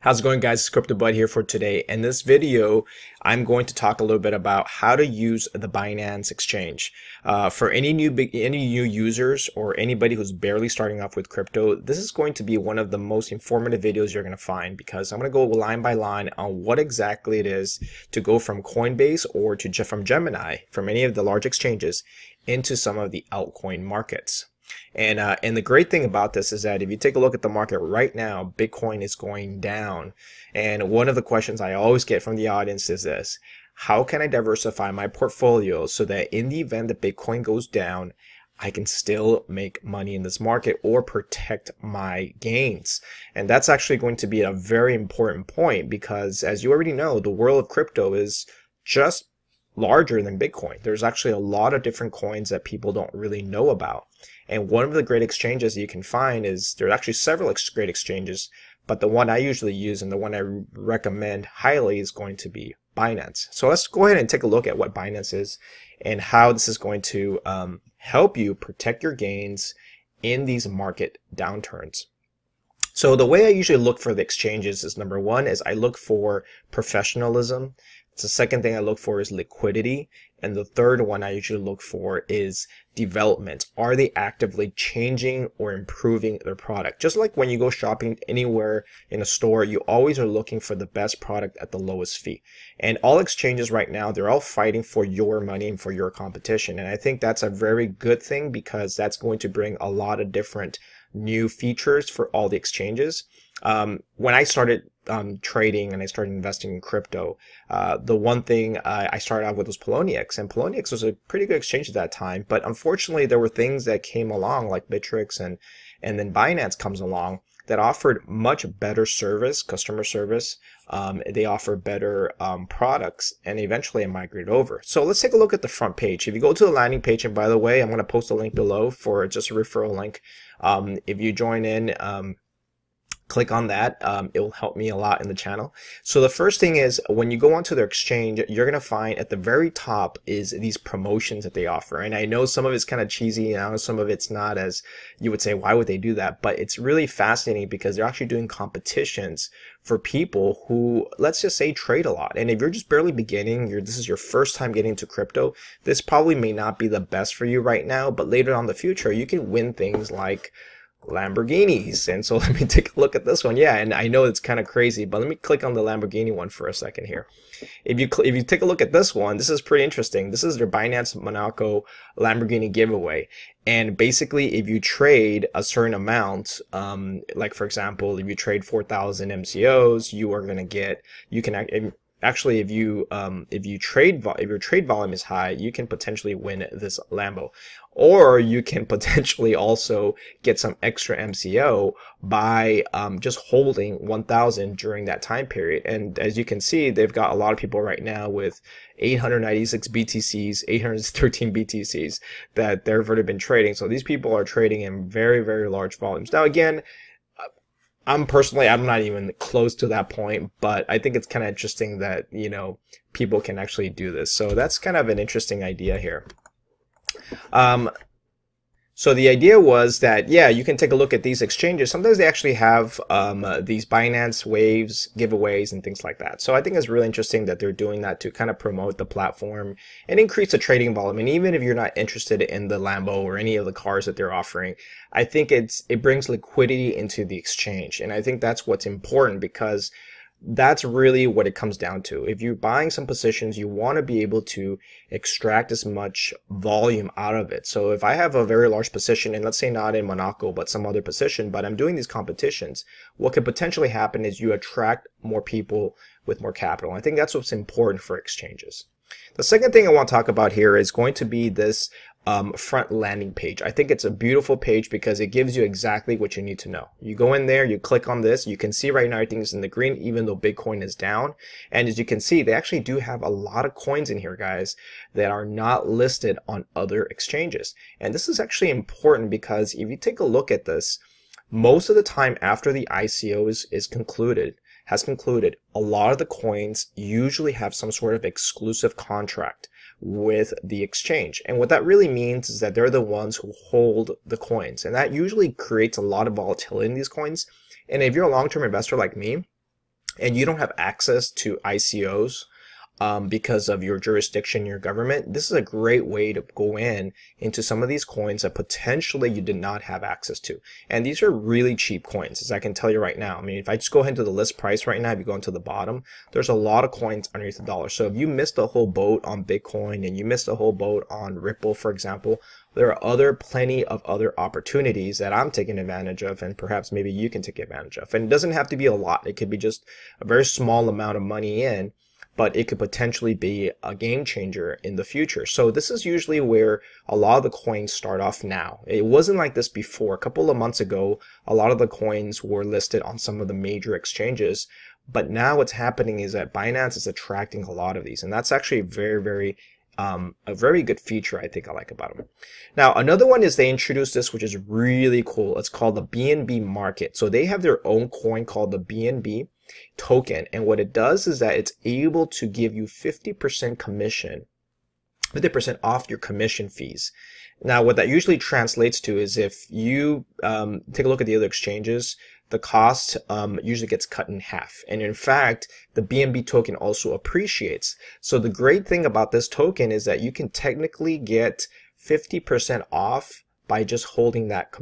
How's it going, guys? It's Cryptobud here for today. In this video, I'm going to talk a little bit about how to use the Binance exchange. For any new users or anybody who's barely starting off with crypto, this is going to be one of the most informative videos you're going to find, because I'm going to go line by line on what exactly it is to go from Coinbase or from Gemini, from any of the large exchanges, into some of the altcoin markets. And the great thing about this is that if you take a look at the market right now, Bitcoin is going down. And one of the questions I always get from the audience is this: how can I diversify my portfolio so that in the event that Bitcoin goes down, I can still make money in this market or protect my gains? And that's actually going to be a very important point, because as you already know, the world of crypto is just larger than Bitcoin. There's actually a lot of different coins that people don't really know about. And one of the great exchanges you can find is, there are actually several great exchanges, but the one I usually use and the one I recommend highly is going to be Binance. So let's go ahead and take a look at what Binance is and how this is going to help you protect your gains in these market downturns. So the way I usually look for the exchanges is, number one, is I look for professionalism. The second thing I look for is liquidity. And the third one I usually look for is development. Are they actively changing or improving their product? Just like when you go shopping anywhere in a store, you always are looking for the best product at the lowest fee. And all exchanges right now, they're all fighting for your money and for your competition. And I think that's a very good thing, because that's going to bring a lot of different new features for all the exchanges. When I started trading and I started investing in crypto, the one thing I started out with was Poloniex, and Poloniex was a pretty good exchange at that time. But unfortunately, there were things that came along like Bittrex and then Binance comes along that offered much better service, customer service. They offer better products, and eventually I migrated over. So let's take a look at the front page. If you go to the landing page, and by the way, I'm going to post a link below for just a referral link. If you join in, click on that. It will help me a lot in the channel. So the first thing is, when you go onto their exchange, you're going to find at the very top is these promotions that they offer. And I know some of it's kind of cheesy, and some of it's not, as you would say, why would they do that? But it's really fascinating, because they're actually doing competitions for people who, let's just say, trade a lot. And if you're just barely beginning, this is your first time getting into crypto, this probably may not be the best for you right now, but later on in the future, you can win things like Lamborghinis. And so let me take a look at this one. Yeah, and I know it's kind of crazy, but let me click on the Lamborghini one for a second here. If you take a look at this one, this is pretty interesting. This is their Binance Minako Lamborghini giveaway. And basically, if you trade a certain amount, like for example, if you trade 4,000 MCOs, you are going to get, you can actually, if your trade volume is high, you can potentially win this Lambo. Or you can potentially also get some extra MCO by just holding 1,000 during that time period. And as you can see, they've got a lot of people right now with 896 BTCs, 813 BTCs that they've already been trading. So these people are trading in very, very large volumes. Now, again, I'm not even close to that point, but I think it's kind of interesting that, people can actually do this. So that's kind of an interesting idea here. So the idea was that, yeah, you can take a look at these exchanges. Sometimes they actually have these Binance waves, giveaways, and things like that. So I think it's really interesting that they're doing that to kind of promote the platform and increase the trading volume. And even if you're not interested in the Lambo or any of the cars that they're offering, I think it brings liquidity into the exchange. And I think that's what's important, because that's really what it comes down to. If you're buying some positions, you want to be able to extract as much volume out of it. So if I have a very large position, and let's say not in Monaco, but some other position, but I'm doing these competitions, what could potentially happen is you attract more people with more capital. I think that's what's important for exchanges. The second thing I want to talk about here is going to be this front landing page. I think it's a beautiful page because it gives you exactly what you need to know. You go in there, you click on this, you can see right now everything is in the green, even though Bitcoin is down. And as you can see, they actually do have a lot of coins in here, guys, that are not listed on other exchanges. And this is actually important, because if you take a look at this, most of the time after the ICO has concluded, a lot of the coins usually have some sort of exclusive contract with the exchange. And what that really means is that they're the ones who hold the coins. And that usually creates a lot of volatility in these coins. And if you're a long-term investor like me, and you don't have access to ICOs because of your jurisdiction, your government, this is a great way to go into some of these coins that potentially you did not have access to. And these are really cheap coins, as I can tell you right now. I mean, if I just go into the list price right now, if you go into the bottom, there's a lot of coins underneath the dollar. So if you missed a whole boat on Bitcoin and you missed a whole boat on Ripple, for example, there are plenty of other opportunities that I'm taking advantage of, and perhaps maybe you can take advantage of. And it doesn't have to be a lot. It could be just a very small amount of money in, but it could potentially be a game changer in the future. So this is usually where a lot of the coins start off now. It wasn't like this before. A couple of months ago, a lot of the coins were listed on some of the major exchanges, but now what's happening is that Binance is attracting a lot of these, and that's actually a very good feature I think I like about them. Now, another one is they introduced this, which is really cool. It's called the Bmv market. So they have their own coin called the Bmv Token, and what it does is that it's able to give you 50% commission, 50% off your commission fees. Now, what that usually translates to is if you take a look at the other exchanges, the cost usually gets cut in half. And in fact, the Bmv token also appreciates. So the great thing about this token is that you can technically get 50% off by just holding that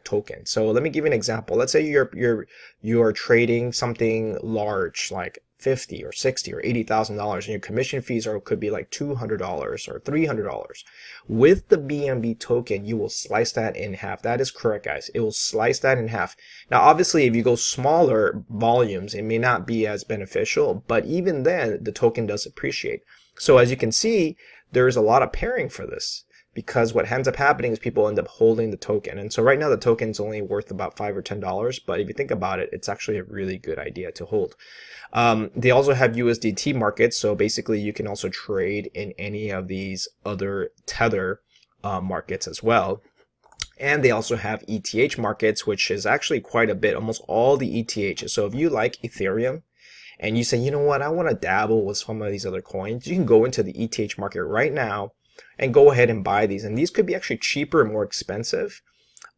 token. So let me give you an example. Let's say you're trading something large like 50 or 60 or $80,000, and your commission fees could be like $200 or $300. With the Bmv token, you will slice that in half. That is correct, guys. It will slice that in half. Now, obviously, if you go smaller volumes, it may not be as beneficial, but even then, the token does appreciate. So as you can see, there is a lot of pairing for this, because what ends up happening is people end up holding the token. And so right now the token's only worth about $5 or $10, but if you think about it, it's actually a really good idea to hold. They also have USDT markets, so basically you can also trade in any of these other Tether markets as well. And they also have ETH markets, which is actually quite a bit, almost all the ETHs. So if you like Ethereum, and you say, you know what, I want to dabble with some of these other coins, you can go into the ETH market right now and go ahead and buy these. And these could be actually cheaper and more expensive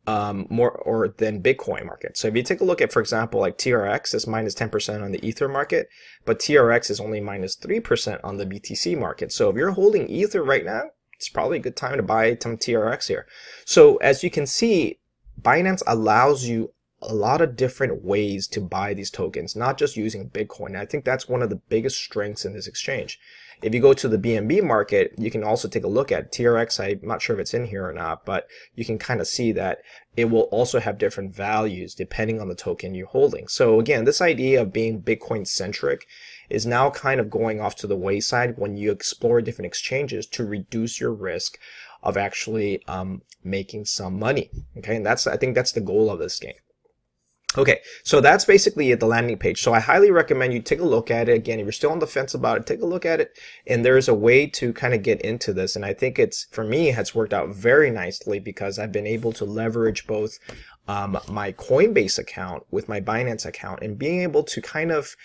than Bitcoin market. So if you take a look at, for example, like TRX is minus 10% on the Ether market, but TRX is only minus 3% on the BTC market. So if you're holding Ether right now, it's probably a good time to buy some TRX here. So as you can see, Binance allows you a lot of different ways to buy these tokens, not just using Bitcoin. And I think that's one of the biggest strengths in this exchange. If you go to the Bmv market, you can also take a look at TRX. I'm not sure if it's in here or not, but you can kind of see that it will also have different values depending on the token you're holding. So again, this idea of being Bitcoin centric is now kind of going off to the wayside when you explore different exchanges to reduce your risk of actually making some money. Okay, and I think that's the goal of this game. Okay, so that's basically the landing page. So I highly recommend you take a look at it. Again, if you're still on the fence about it, take a look at it. And there's a way to kind of get into this. And I think for me, has worked out very nicely because I've been able to leverage both my Coinbase account with my Binance account and being able to kind of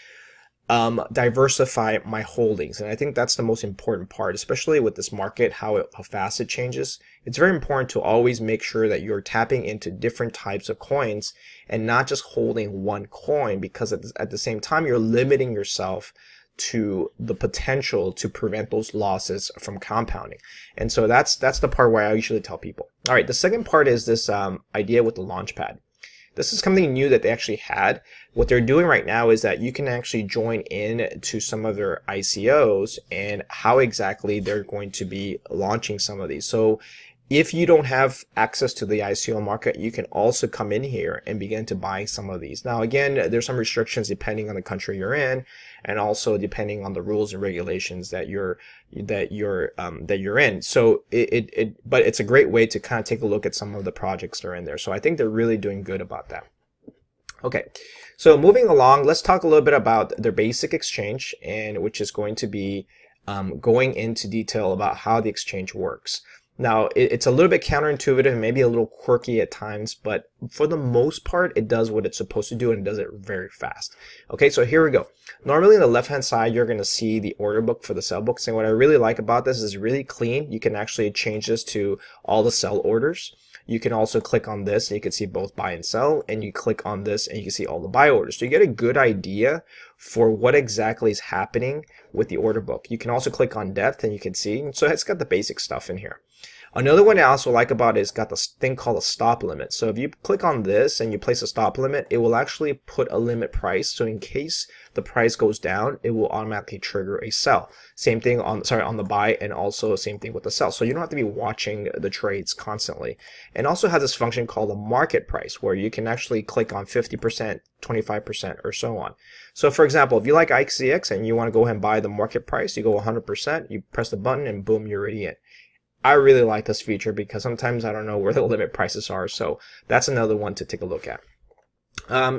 diversify my holdings. And I think that's the most important part, especially with this market, how fast it changes. It's very important to always make sure that you're tapping into different types of coins and not just holding one coin, because at the same time, you're limiting yourself to the potential to prevent those losses from compounding. And so that's the part where I usually tell people. All right, the second part is this idea with the launchpad. This is something new that they actually had. What they're doing right now is that you can actually join in to some of their ICOs and how exactly they're going to be launching some of these. So if you don't have access to the ICO market, you can also come in here and begin to buy some of these. Now, again, there's some restrictions depending on the country you're in, and also depending on the rules and regulations that you're in. So but it's a great way to kind of take a look at some of the projects that are in there. So I think they're really doing good about that. Okay, so moving along, let's talk a little bit about their basic exchange, and which is going to be going into detail about how the exchange works. Now, it's a little bit counterintuitive and maybe a little quirky at times, but for the most part, it does what it's supposed to do, and it does it very fast. Okay, so here we go. Normally on the left-hand side, you're going to see the order book for the sell books. And what I really like about this is it's really clean. You can actually change this to all the sell orders. You can also click on this and you can see both buy and sell, and you click on this and you can see all the buy orders. So you get a good idea for what exactly is happening with the order book. You can also click on depth and you can see, so it's got the basic stuff in here. Another one I also like about it is got this thing called a stop limit. So if you click on this and you place a stop limit, it will actually put a limit price. So in case the price goes down, it will automatically trigger a sell. Same thing on the buy, and also same thing with the sell. So you don't have to be watching the trades constantly. And also has this function called a market price, where you can actually click on 50%, 25%, or so on. So for example, if you like IXCX and you want to go ahead and buy the market price, you go 100%, you press the button, and boom, you're already in. I really like this feature because sometimes I don't know where the limit prices are, so that's another one to take a look at.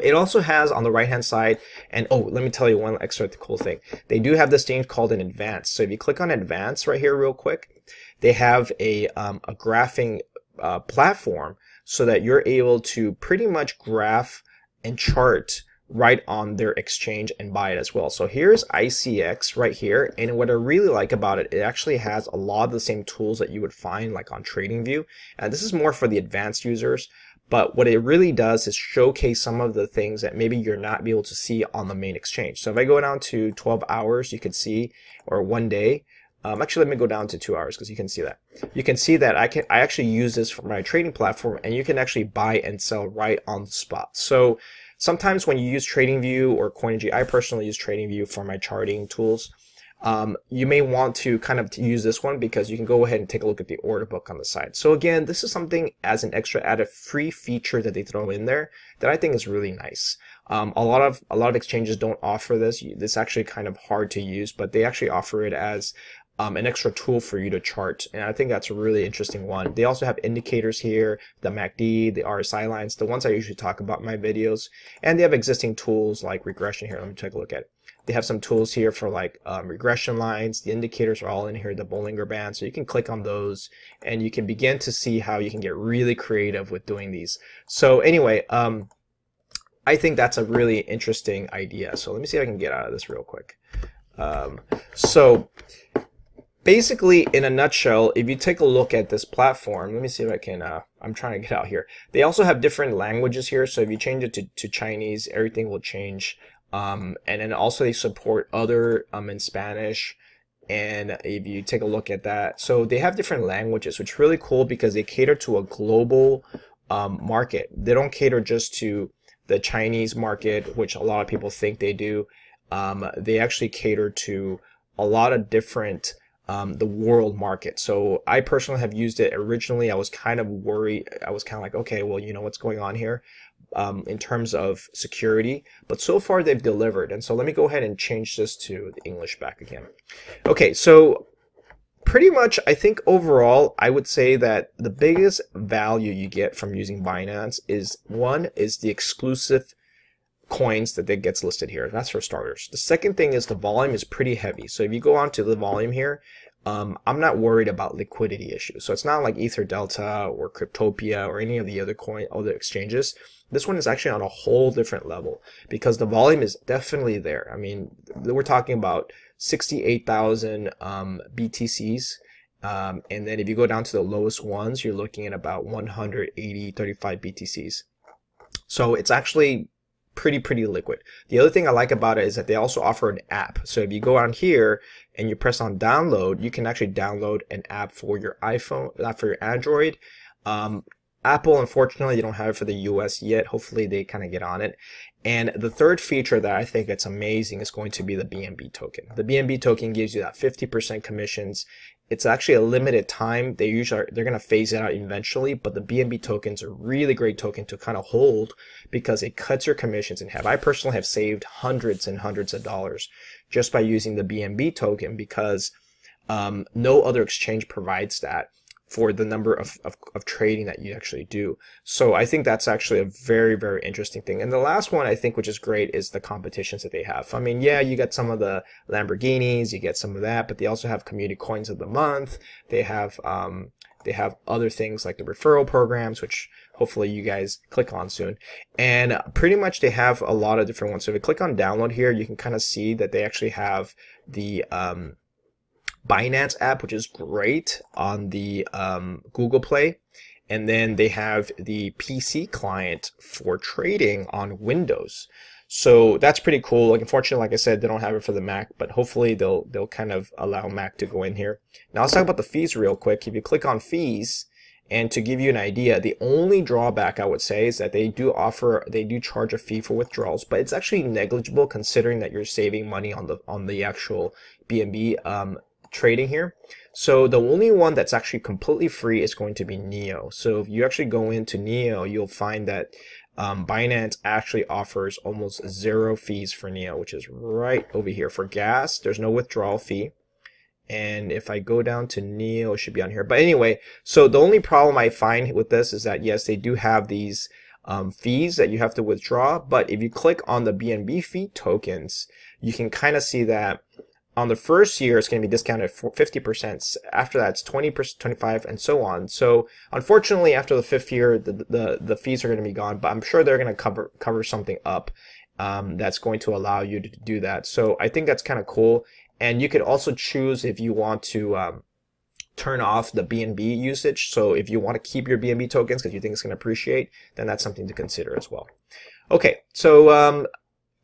It also has on the right hand side, and oh, let me tell you one extra cool thing. They do have this thing called an advance. So if you click on advance right here real quick, they have a graphing platform so that you're able to pretty much graph and chart right on their exchange and buy it as well. So here's ICX right here, and what I really like about it, it actually has a lot of the same tools that you would find like on TradingView. And this is more for the advanced users, but what it really does is showcase some of the things that maybe you're not able to see on the main exchange. So if I go down to 12 hours, you can see, or 1 day, actually let me go down to 2 hours because you can see that. You can see that I actually use this for my trading platform, and you can actually buy and sell right on the spot. So sometimes when you use TradingView or CoinG, I personally use TradingView for my charting tools. You may want to kind of use this one because you can go ahead and take a look at the order book on the side. So again, this is something as an extra added free feature that they throw in there that I think is really nice. A lot of exchanges don't offer this. It's actually kind of hard to use, but they actually offer it as an extra tool for you to chart, and I think that's a really interesting one. They also have indicators here, the MACD, the RSI lines, the ones I usually talk about in my videos, and they have existing tools like regression here. Let me take a look at it. They have some tools here for like regression lines. The indicators are all in here, the Bollinger Band, so you can click on those and you can begin to see how you can get really creative with doing these. So anyway, I think that's a really interesting idea. So let me see if I can get out of this real quick. So basically, in a nutshell, if you take a look at this platform, let me see if I can, I'm trying to get out here. They also have different languages here, so if you change it to Chinese, everything will change. And then also they support other in Spanish, and if you take a look at that, so they have different languages, which is really cool because they cater to a global market. They don't cater just to the Chinese market, which a lot of people think they do. They actually cater to a lot of different the world market. So I personally have used it. Originally I was kind of worried. I was kind of like, okay, well, you know what's going on here in terms of security, but so far they've delivered. And so let me go ahead and change this to the English back again. Okay, so pretty much I think overall I would say that the biggest value you get from using Binance is, one, is the exclusive coins that gets listed here. That's for starters. The second thing is the volume is pretty heavy. So if you go on to the volume here, I'm not worried about liquidity issues. So it's not like Ether Delta or Cryptopia or any of the other exchanges. This one is actually on a whole different level because the volume is definitely there. I mean, we're talking about 68,000 BTCs. And then if you go down to the lowest ones, you're looking at about 135 BTCs. So it's actually pretty liquid. The other thing I like about it is that they also offer an app. So if you go on here and you press on download, you can actually download an app for your iPhone, not for your Android. Apple, unfortunately, they don't have it for the US yet. Hopefully they kind of get on it. And the third feature that I think that's amazing is going to be the Bmv token. The Bmv token gives you that 50% commissions. It's actually a limited time. They're going to phase it out eventually, but the Bmv token's a really great token to kind of hold because it cuts your commissions in half. I personally have saved hundreds and hundreds of dollars just by using the Bmv token because no other exchange provides that for the number of trading that you actually do. So I think that's actually a very interesting thing. And the last one I think, which is great, is the competitions that they have. I mean, yeah, you get some of the Lamborghinis, you get some of that, but they also have community coins of the month. They have other things like the referral programs, which hopefully you guys click on soon. And pretty much they have a lot of different ones. So if you click on download here, you can kind of see that they actually have the Binance app, which is great on the Google Play. and then they have the PC client for trading on Windows. So that's pretty cool. Like, unfortunately, like I said, they don't have it for the Mac, but hopefully they'll kind of allow Mac to go in here. Now let's talk about the fees real quick. If you click on fees, and to give you an idea, the only drawback I would say is that they do charge a fee for withdrawals, but it's actually negligible considering that you're saving money on the actual Bmv trading here. So the only one that's actually completely free is going to be Neo. So if you actually go into Neo, you'll find that Binance actually offers almost 0 fees for Neo, which is right over here. For gas, there's no withdrawal fee. And if I go down to Neo, it should be on here. But anyway, so the only problem I find with this is that, yes, they do have these fees that you have to withdraw. But if you click on the Bmv tokens, you can kind of see that on the first year, it's going to be discounted for 50%. After that, it's 20%, 25%, and so on. So unfortunately, after the 5th year, the fees are going to be gone. But I'm sure they're going to cover something up that's going to allow you to do that. So I think that's kind of cool. And you could also choose if you want to turn off the Bnv usage. So if you want to keep your Bnv tokens because you think it's going to appreciate, then that's something to consider as well. Okay, so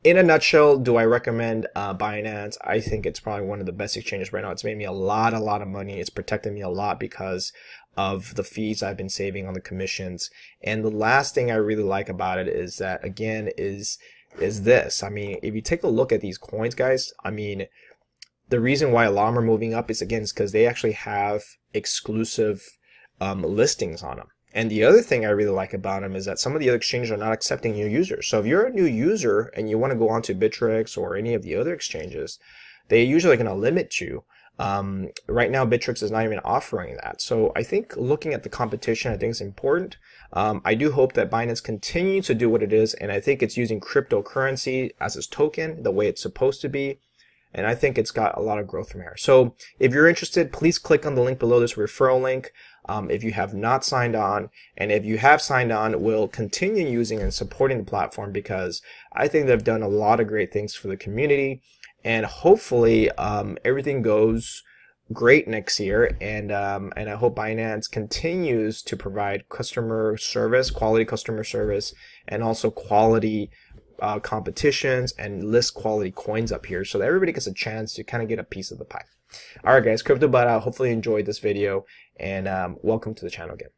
in a nutshell, do I recommend Binance? I think it's probably one of the best exchanges right now. It's made me a lot of money. It's protected me a lot because of the fees I've been saving on the commissions. And the last thing I really like about it is that, again, is this. I mean, if you take a look at these coins, guys, I mean, the reason why a lot of them are moving up is, again, because they actually have exclusive listings on them. And the other thing I really like about them is that some of the other exchanges are not accepting new users. So if you're a new user and you want to go onto Bittrex or any of the other exchanges, they usually going to limit you. Right now, Bittrex is not even offering that. So I think looking at the competition, I think is important. I do hope that Binance continues to do what it is, and I think it's using cryptocurrency as its token the way it's supposed to be. And I think it's got a lot of growth from here. So if you're interested, please click on the link below, this referral link. If you have not signed on, and if you have signed on, we'll continue using and supporting the platform because I think they've done a lot of great things for the community. And hopefully everything goes great next year. And I hope Binance continues to provide customer service, quality customer service, and also quality competitions and list quality coins up here so that everybody gets a chance to kind of get a piece of the pie. All right, guys, Cryptobud, hopefully you enjoyed this video, and welcome to the channel again.